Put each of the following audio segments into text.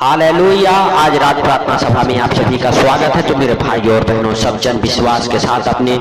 Hallelujah. आज रात प्रार्थना सभा में आप सभी का स्वागत है। तो मेरे भाई और बहनों, सब जन विश्वास के साथ अपने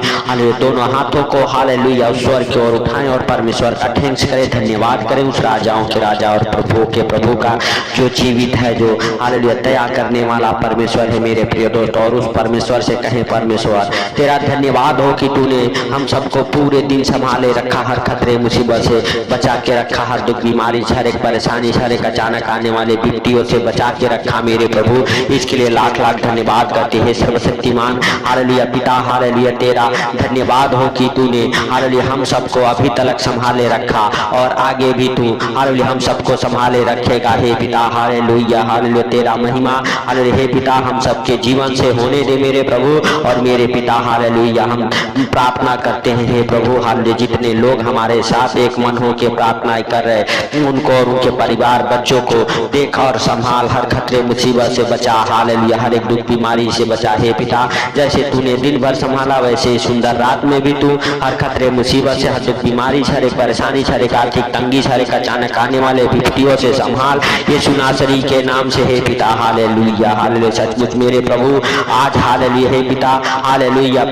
दोनों हाथों को हालेलुया ईश्वर की ओर उठाएं और परमेश्वर का थैंक्स करें, धन्यवाद करें उस राजाओं के राजा और प्रभु के प्रभु का, जो जीवित है, जो हालेलुया दया करने वाला परमेश्वर है मेरे प्रिय दोस्त। और उस परमेश्वर से कहें, परमेश्वर तेरा धन्यवाद हो कि तूने हम सबको पूरे दिन संभाले रखा, हर खतरे मुसीबत से बचा के रखा, हर दुख बीमारी, हर एक परेशानी, हर एक अचानक आने वाले विपत्तियों से बचा के रखा मेरे प्रभु। इसके लिए लाख लाख धन्यवाद करते हैं सर्वशक्तिमान हालेलुया पिता। हालेलुया तेरा धन्यवाद हो कि तूने हालेलुया हम सबको अभी तक संभाले रखा और आगे भी तू हालेलुया हम सबको संभाले रखेगा हे पिता। हालेलुया हालेलुया तेरा महिमा हालेलुया हे पिता हम सबके जीवन से होने दे मेरे प्रभु और मेरे पिता। हालेलुया हम प्रार्थना करते हैं हे प्रभु, हालेलुया जितने लोग हमारे साथ एक मन हो के प्रार्थना कर रहे उनको और उनके परिवार बच्चों को देख और संभाल, हर खतरे मुसीबत से बचा, हालेलुया हर एक दुख बीमारी से बचा हे पिता। जैसे तूने दिन भर संभाला वैसे सुंदर रात में भी तू हर खतरे मुसीबत से, हर दुख बीमारी, हर एक परेशानी, हर एक आर्थिक तंगी, हर एक अचानक आने वाले विपत्तियों से संभाल यीशु नासरी के नाम से हे पिता। हालेलुया हालेलुया सचमुच मेरे प्रभु आज हालेलुया हे पिता। हालेलुया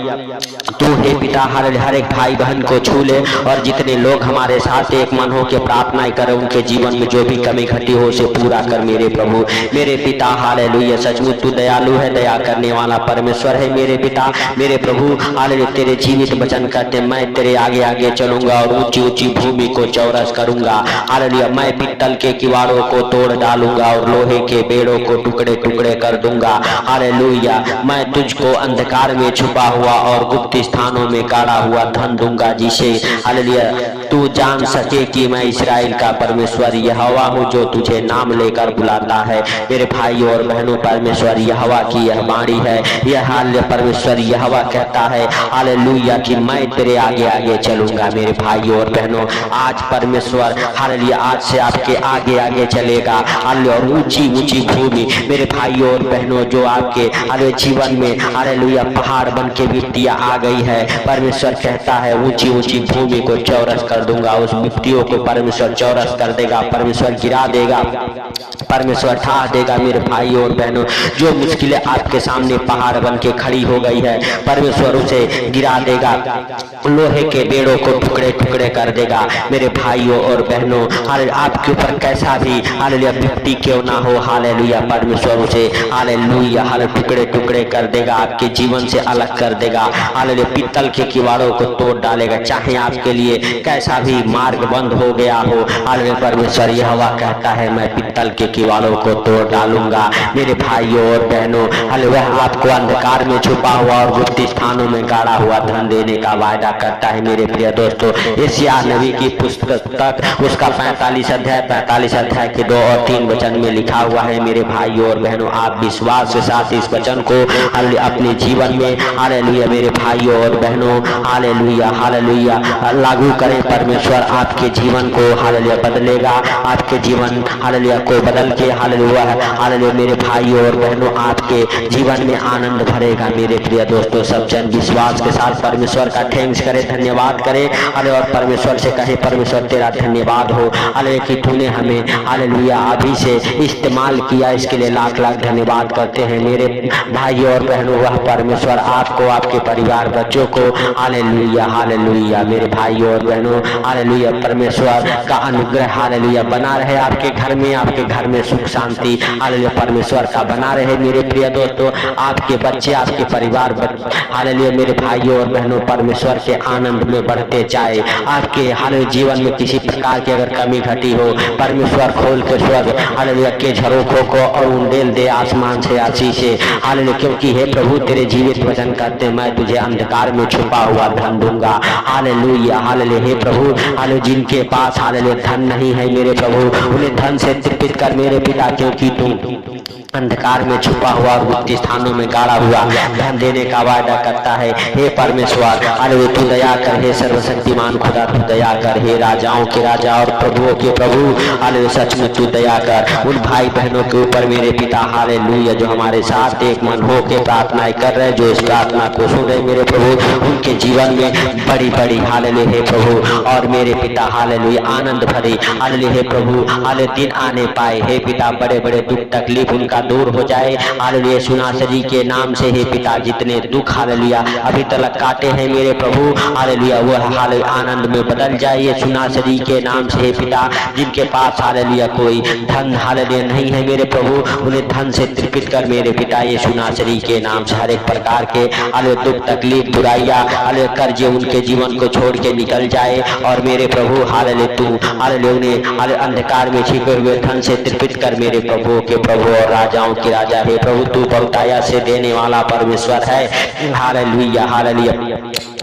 तू हे पिता हालेलुया हर एक भाई बहन को छू ले और जितने लोग हमारे साथ एक मन हो के प्रार्थना करे उनके जीवन में जो भी कमी घटी हो उसे पूरा कर मेरे प्रभु मेरे पिता। हालेलुया सचमुच तू दयालु है, दया करने वाला परमेश्वर है मेरे पिता मेरे प्रभु। हालेलुया तेरे जीवित वचन कहते मैं तेरे आगे आगे चलूंगा और ऊंची ऊंची भूमि को चौरस करूंगा। हालेलुया मैं पित्तल के किवाड़ों को तोड़ डालूंगा और लोहे के बेड़ों को टुकड़े टुकड़े कर दूंगा। हालेलुया मैं तुझको अंधकार में छुपा हुआ और गुप्त स्थानों में गाड़ा हुआ धन दूंगा, जिसे हालेलुया तू जान सके कि मैं इस्राएल का परमेश्वर यहोवा हूँ जो तुझे नाम लेकर बुलाता है मेरे भाई और बहनों। परमेश्वर यहोवा की यह वाणी है, यह हालेलुया परमेश्वर यहोवा कहता है हालेलुया कि मैं तेरे आगे आगे चलूंगा मेरे भाई और बहनों। आज परमेश्वर हालेलुया आज से आपके आगे आगे चलेगा हालेलुया और ऊंची ऊंची भूमि मेरे भाई और बहनों जो आपके हालेलुया जीवन में हालेलुया पहाड़ बन के विपत्तियां आ गई है, परमेश्वर कहता है ऊंची ऊंची भूमि को चौरस कर दूंगा, उस विपत्तियों को परमेश्वर चौरस कर देगा, परमेश्वर गिरा देगा, परमेश्वर ठा देगा मेरे भाई और बहनों। जो मुश्किलें आपके सामने पहाड़ बन के खड़ी हो गई है परमेश्वर उसे गिरा देगा, लोहे के बेड़ों को टुकड़े टुकड़े कर देगा मेरे भाइयों और बहनों। आपके ऊपर कैसा भी हालेलुया विपत्ति क्यों ना हो हालेलुया परमेश्वर उसे हालेलुया टुकड़े टुकड़े कर देगा, आपके जीवन से अलग कर देगा। हालेलुया पित्तल के किवाड़ों को तोड़ डालेगा, चाहे आपके लिए कैसा भी मार्ग बंद हो गया हो हालेलुया परमेश्वर यहोवा कहता है मैं पित्तल के किवाड़ों को तोड़ डालूंगा मेरे भाइयों और बहनों। हालेलुया आपको अंधकार में छुपा हुआ और गुप्त स्थानों में गाड़ा हुआ धन देने का वायदा करता है मेरे प्रिय दोस्तों। यशायाह नबी की पुस्तक उसका 45 अध्याय के 2 और 3 वचन में लिखा हुआ है मेरे भाइयों और बहनों। आप विश्वास के साथ इस वचन को अपने जीवन में हालेलुया मेरे भाइयों और बहनों हालेलुया हालेलुया लागू करें। परमेश्वर आपके जीवन को हालेलुया बदलेगा, आपके जीवन हालेलुया को बदल के हालेलुया हालेलुया मेरे भाइयों और बहनों आपके जीवन में आनंद भरेगा मेरे प्रिय दोस्तों। सब जन विश्वास के साथ परमेश्वर का थैंक्स करें, धन्यवाद करें हालेलुया और परमेश्वर से कहे परमेश्वर तेरा धन्यवाद हो हालेलुया कि तूने हमें हालेलुया अभी से इस्तेमाल किया, इसके लिए लाख लाख धन्यवाद करते हैं मेरे भाइयों और बहनों। वह परमेश्वर आपको आपके परिवार बच्चों को हालेलुया हालेलुया मेरे भाइयों और बहनों हालेलुया परमेश्वर का अनुग्रह हालेलुया बना रहे आपके घर में, आपके घर में सुख शांति हालेलुया परमेश्वर का बना रहे मेरे प्रिय दोस्तों। आपके बच्चे आपके परिवार हालेलुया मेरे भाइयों और बहनों परमेश्वर के आनंद में बढ़ते जाए। आपके हालेलुया जीवन में किसी प्रकार की अगर कमी घटी हो परमेश्वर खोल के स्वर्ग हालेलुया के झरोखों को और उंडेल दे आसमान से आशीषे हालेलुया, क्योंकि हे प्रभु तेरे जीवित वचन करते मैं तुझे अंधकार में छुपा हुआ धन दूंगा हालेलुया हालेलुया। हे प्रभु हालेलुया जिनके पास हालेलुया धन नहीं है मेरे प्रभु उन्हें धन से तृप्त कर मेरे पिता, क्योंकि तू अंधकार में छुपा हुआ और गुप्त स्थानों में गाड़ा हुआ धन देने का वायदा करता है। हे परमेश्वर हालेलुया तू दया कर, हे सर्वशक्तिमान खुदा तू दया कर, हे राजाओं के राजा और प्रभुओं के प्रभु हालेलुया सच में तू दया कर उन भाई बहनों के ऊपर मेरे पिता हालेलुया जो हमारे साथ एक मन हो के प्रार्थनाएं कर रहे हैं, जो इस प्रार्थना को सुन रहे मेरे प्रभु, उनके जीवन में बड़ी बड़ी हालेलुया हे प्रभु और मेरे पिता हालेलुया आनंद भरी हालेलुया हे प्रभु हालेलुया दिन आने पाए हे पिता, बड़े बड़े दुख तकलीफ उनका दूर हो जाए हालेलुया यीशु नासरी के नाम से हे पिता। जितने दुख हालेलुया अभी तक काटे हैं मेरे प्रभु हालेलुया वह हालेलुया आनंद में बदल जाए यीशु नासरी के नाम से हे पिता। जिनके पास हालेलुया कोई धन हालेलुया नहीं है मेरे प्रभु, उन्हें धन से तृप्त कर मेरे पिता यीशु नासरी के नाम से। हर एक प्रकार के हालेलुया दुख तकलीफ बुराइयां हालेलुया कर्जे उनके जीवन को छोड़ के निकल जाए और मेरे प्रभु हालेलुया तू हालेलुया उन्हें हालेलुया अंधकार में छिपे हुए धन से तृप्त कर मेरे प्रभु के प्रभु और राजाओं के राजा हे प्रभु। तू बहुतायत से देने वाला परमेश्वर है हालेलुया हालेलुया।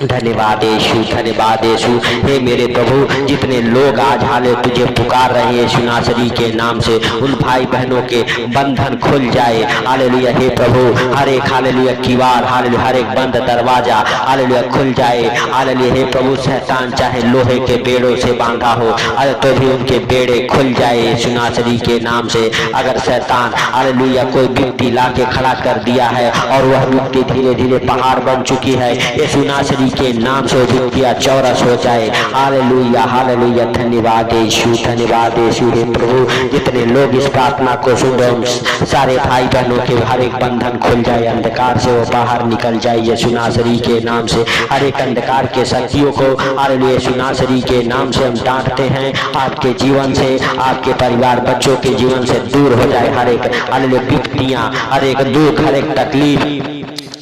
धन्यवाद यीशु, धन्यवाद यीशु हे मेरे प्रभु। जितने लोग आज हालेलुया तुझे पुकार रहे हैं यीशु नासरी के नाम से, उन भाई बहनों के बंधन खुल जाए हालेलुया हे प्रभु। हर एक हालेलुया किवाड़ हालेलुया हर एक बंद दरवाजा हालेलुया खुल जाए हालेलुया हे प्रभु। शैतान चाहे लोहे के बेड़ों से बांधा हो तो भी उनके बेड़े खुल जाए यीशु नासरी के नाम से। अगर शैतान हालेलुया कोई व्यक्ति ला के खड़ा कर दिया है और वह व्यक्ति धीरे धीरे पहाड़ बन चुकी है यीशु नासरी के नाम से व्यक्तियां चौरस हो जाए हालेलुया हालेलुया। धन्यवाद यीशु, धन्यवाद यीशु हे प्रभु। जितने लोग इस प्रार्थना को सुन रहे सारे भाई बहनों के हर एक बंधन खुल जाए, अंधकार से वो बाहर निकल जाए यीशु नासरी के नाम से। हर एक अंधकार के शक्तियों को हालेलुया यीशु नासरी के नाम से हम डांटते हैं। आपके जीवन से आपके परिवार बच्चों के जीवन से दूर हो जाए हर एक हालेलुया विपत्तियां, हर एक दुख, हर एक तकलीफ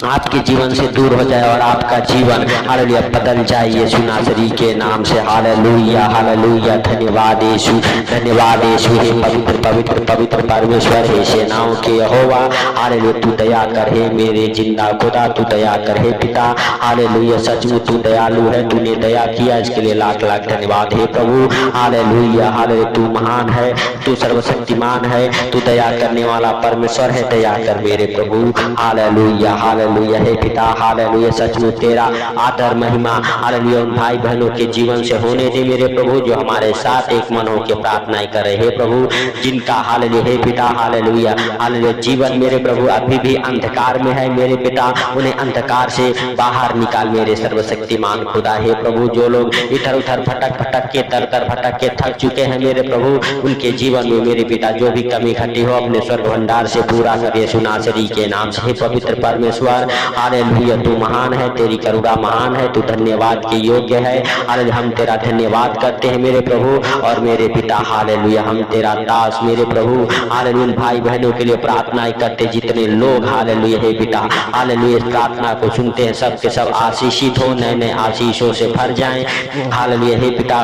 आपके जीवन से दूर हो जाए और आपका जीवन हालेलुया बदल जाए यीशु नासरी के नाम से हालेलुया हालेलुया। धन्यवाद यीशु, धन्यवाद यीशु हे पवित्र पवित्र पवित्र परमेश्वर हे सेनाओं के यहोवा हालेलुया। तू दया कर हे मेरे जिंदा खुदा, तू दया कर हे पिता हालेलुया। सच में तू दयालु है, तूने दया किया इसके लिए लाख लाख धन्यवाद हे प्रभु हालेलुया हालेलुया। तू महान है, तू सर्वशक्तिमान है, तू दया करने वाला परमेश्वर है। दया कर मेरे प्रभु हालेलुया हालेलुया हे पिता हालेलुया। सच में तेरा आदर महिमा हालेलुया उन भाई बहनों के जीवन से होने दे मेरे प्रभु जो हमारे साथ एक मन होकर प्रार्थनाएं कर रहे हैं प्रभु। जिनका हालेलुया हे पिता हालेलुया हालेलुया जीवन मेरे प्रभु अभी भी अंधकार में है मेरे पिता, उन्हें अंधकार से बाहर निकाल मेरे सर्वशक्तिमान खुदा हे प्रभु। जो लोग इधर उधर भटक भटक के तर तर भटक के थक चुके हैं मेरे प्रभु, उनके जीवन में मेरे पिता जो भी कमी घटी हो अपने स्वर्ग भंडार से पूरा कर यीशु नासरी के नाम से। हे पवित्र परमेश्वर हालेलुया तू महान है, तेरी करुणा महान है, तू धन्यवाद के योग्य है हालेलुया। हम तेरा धन्यवाद करते हैं मेरे प्रभु और मेरे पिता हालेलुया। हम तेरा दास मेरे प्रभु हालेलुया भाई बहनों के लिए प्रार्थनाएं करते जितने लोग हालेलुया हे पिता हालेलुया इस प्रार्थना को सुनते हैं सबके सब आशीषित हो, नए नए आशीषों से भर जाएं हालेलुया हे पिता।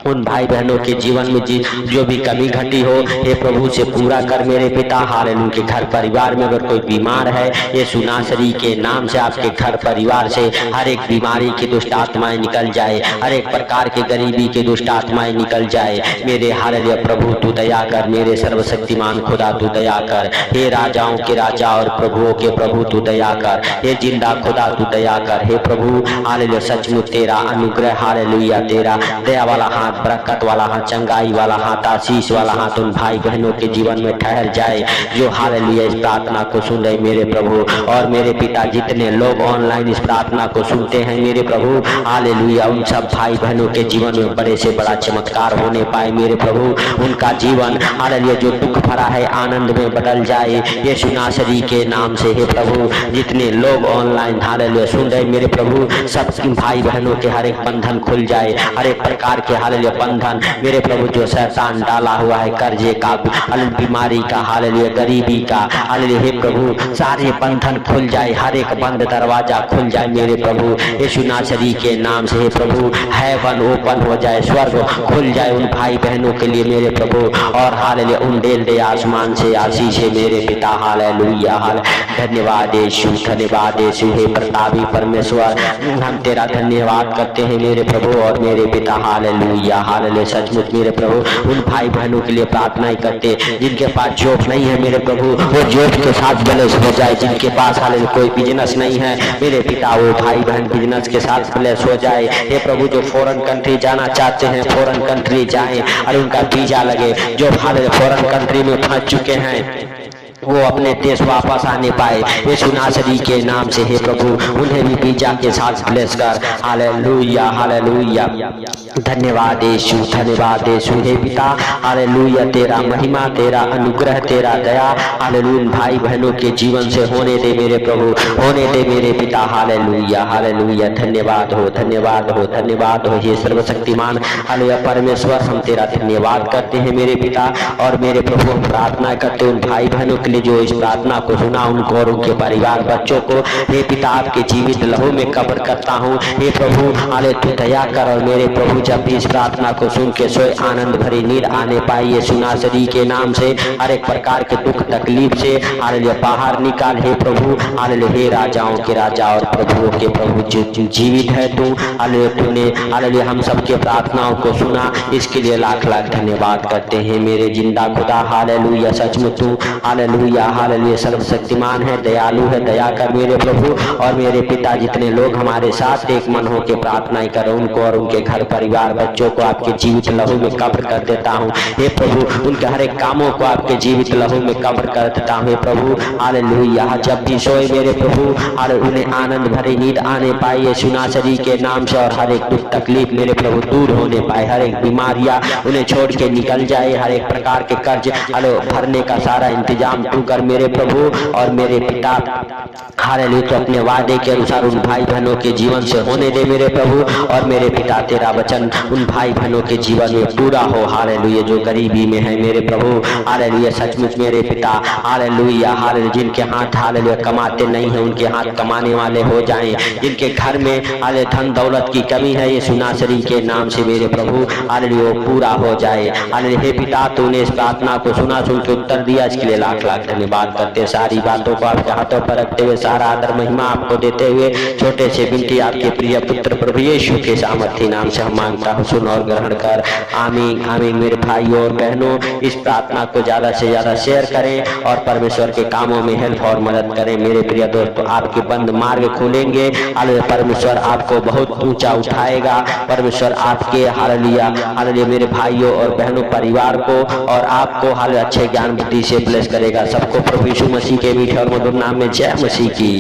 उन भाई बहनों के जीवन में जो भी कमी घटी हो हे प्रभु से पूरा कर मेरे पिता हालेलुया। के घर परिवार में अगर कोई बीमार है यीशु नासरी के नाम से आपके घर परिवार से हर एक बीमारी की दुष्ट आत्माएं निकल जाए, हर एक प्रकार के गरीबी की दुष्ट आत्माएं निकल जाए मेरे हालेलुया प्रभु। तू दया कर मेरे सर्वशक्तिमान खुदा, तू दया कर हे राजाओं के राजा और प्रभुओं के प्रभु, तू दया कर हे जिंदा खुदा, तू दया कर हे प्रभु हालेलुया। सचमुच तेरा अनुग्रह हालेलुया, तेरा दया वाला हाथ, बरकत वाला हाथ, चंगाई वाला हाथ, आशीष वाला हाथ उन भाई बहनों के जीवन में ठहर जाए जो हालेलुया इस प्रार्थना को सुन रहे मेरे प्रभु और मेरे पिता। जितने लोग ऑनलाइन इस प्रार्थना को सुनते हैं मेरे प्रभु हालेलुया, उन सब भाई बहनों के जीवन में बड़े से बड़ा चमत्कार होने पाए मेरे प्रभु। उनका जीवन हालेलुया जो दुख भरा है आनंद में बदल जाए यीशु नासरी के नाम से हे प्रभु। जितने लोग ऑनलाइन हालेलुया सुन रहे मेरे प्रभु, सब भाई बहनों के हर एक बंधन खुल जाए, हर एक प्रकार के हालेलुया बंधन मेरे प्रभु जो शैतान डाला हुआ है, कर्जे का, बीमारी का हालेलुया, गरीबी का हालेलुया हे प्रभु, सारे बंधन खुल जाए, हर एक बंद दरवाजा खुल जाए मेरे प्रभु यीशु नासरी के नाम से हे प्रभु। हेवन ओपन हो जाए, स्वर्ग खुल जाए उन भाई बहनों के लिए मेरे प्रभु और हालेलुया उंडेल दे आसमान से आशीष है मेरे पिता हालेलुया। धन्यवाद यीशु, धन्यवाद यीशु हे प्रतापी परमेश्वर। हम तेरा धन्यवाद करते हैं मेरे प्रभु और मेरे पिता हालेलुया हालेलुया। सचमुच मेरे प्रभु उन भाई बहनों के लिए प्रार्थनाएं करते जिनके पास जॉब नहीं है मेरे प्रभु, वो जॉब के साथ बैलेंस हो जाए। जिनके पास हालेलुया कोई बिजनेस नहीं है मेरे पिता, वो भाई बहन बहन बिजनेस के साथ ब्लेस हो जाए। हे प्रभु जो फॉरेन कंट्री जाना चाहते हैं फॉरेन कंट्री जाएं और उनका वीजा लगे। जो फॉरेन कंट्री में फंस चुके हैं वो अपने देश वापस आने पाए यीशु नासरी के नाम से। हे प्रभु उन्हें भी वीजा के साथ ब्लेस कर। Hallelujah hallelujah. धन्यवाद यीशु, धन्यवाद यीशु। हे पिता हालेलुया, तेरा महिमा, तेरा अनुग्रह, तेरा दया हालेलुया भाई बहनों के जीवन से होने दे मेरे प्रभु, होने दे मेरे पिता। Hallelujah hallelujah. धन्यवाद हो, धन्यवाद हो, धन्यवाद हो। हे सर्वशक्तिमान हालेलुया परमेश्वर, हम तेरा धन्यवाद करते हैं मेरे पिता और मेरे प्रभु। हम प्रार्थना करते हैं उन भाई बहनों के लिए जो इस प्रार्थना को सुना, उनको और उनके परिवार बच्चों को हे पिता आपके जीवित लहू में कब्र करता हूँ। हे प्रभु हाले तू दया कर और मेरे प्रभु जब भी इस प्रार्थना को सुन के सोए आनंद भरी नींद आने पाई यीशु नासरी के नाम से। हर एक प्रकार के दुख तकलीफ से हालेलुया बाहर निकाल हे प्रभु। हालेलुया हे राजाओं के राजा और प्रभुओं के प्रभु जो जीवित है तू। हालेलुया तूने हालेलुया हम सबके प्रार्थनाओं को सुना, इसके लिए लाख लाख धन्यवाद करते हैं मेरे जिंदा खुदा। हालेलुया सचमुच तू हालेलुया हालेलुया सर्वशक्तिमान है, दयालु है। दया कर मेरे प्रभु और मेरे पिता जितने लोग हमारे साथ एक मन हो के प्रार्थनाएं करो उनको और उनके घर परिवार बच्चों को आपके जीवित लहू में कब्र कर देता हूँ। हे प्रभु उनके हर एक कामों को आपके जीवित लहू में कब्र कर देता हूँ। हे प्रभु हालेलुया जब भी सोए मेरे प्रभु उन्हें आनंद भरी नींद आने पाए यीशु नासरी के नाम से और हर एक दुख तकलीफ मेरे प्रभु दूर होने पाए। हर एक बीमारियां उन्हें छोड़ के निकल जाए। हर एक प्रकार के कर्ज भरने का सारा इंतजाम तू कर मेरे प्रभु और मेरे पिता। हालेलुया तो अपने वादे के अनुसार उन भाई बहनों के जीवन से होने दे मेरे प्रभु और मेरे पिता। तेरा वचन उन भाई बहनों के जीवन में पूरा हो। हालेलुया जो गरीबी में है मेरे प्रभु हालेलुया सचमुच मेरे पिता। हालेलुया हालेलुया जिनके हाथ हालेलुया कमाते नहीं है उनके हाथ कमाने वाले हो जाएं। जिनके घर में हालेलुया धन दौलत की कमी है यीशु नासरी के नाम से मेरे प्रभु हालेलुया पूरा हो जाए। हालेलुया हे पिता तूने इस प्रार्थना को सुना, सुन के उत्तर दिया, इसके लिए लाख लाख धन्यवाद करते। सारी बातों को आपके हाथों पर रखते हुए सारा आदर महिमा आपको देते हुए छोटे से बिनती आपके प्रिय पुत्र प्रभु यीशु के सामर्थी नाम से हम मांगता हूँ, सुन और ग्रहण कर। आमीन आमीन। मेरे भाइयों और बहनों इस प्रार्थना को ज्यादा से ज्यादा शेयर करें और परमेश्वर के कामों में हेल्प और मदद करें। मेरे प्रिय दोस्तों आपके बंद मार्ग खुलेंगे। हालेलुया परमेश्वर आपको बहुत ऊंचा उठाएगा। परमेश्वर आपके हालेलुया हालेलुया मेरे भाइयों और बहनों परिवार को और आपको हालेलुया अच्छे ज्ञान बुद्धि से ब्लेस करेगा। सबको प्रभु यीशु मसीह के मीठे और मधुर नाम में जय मसीह की।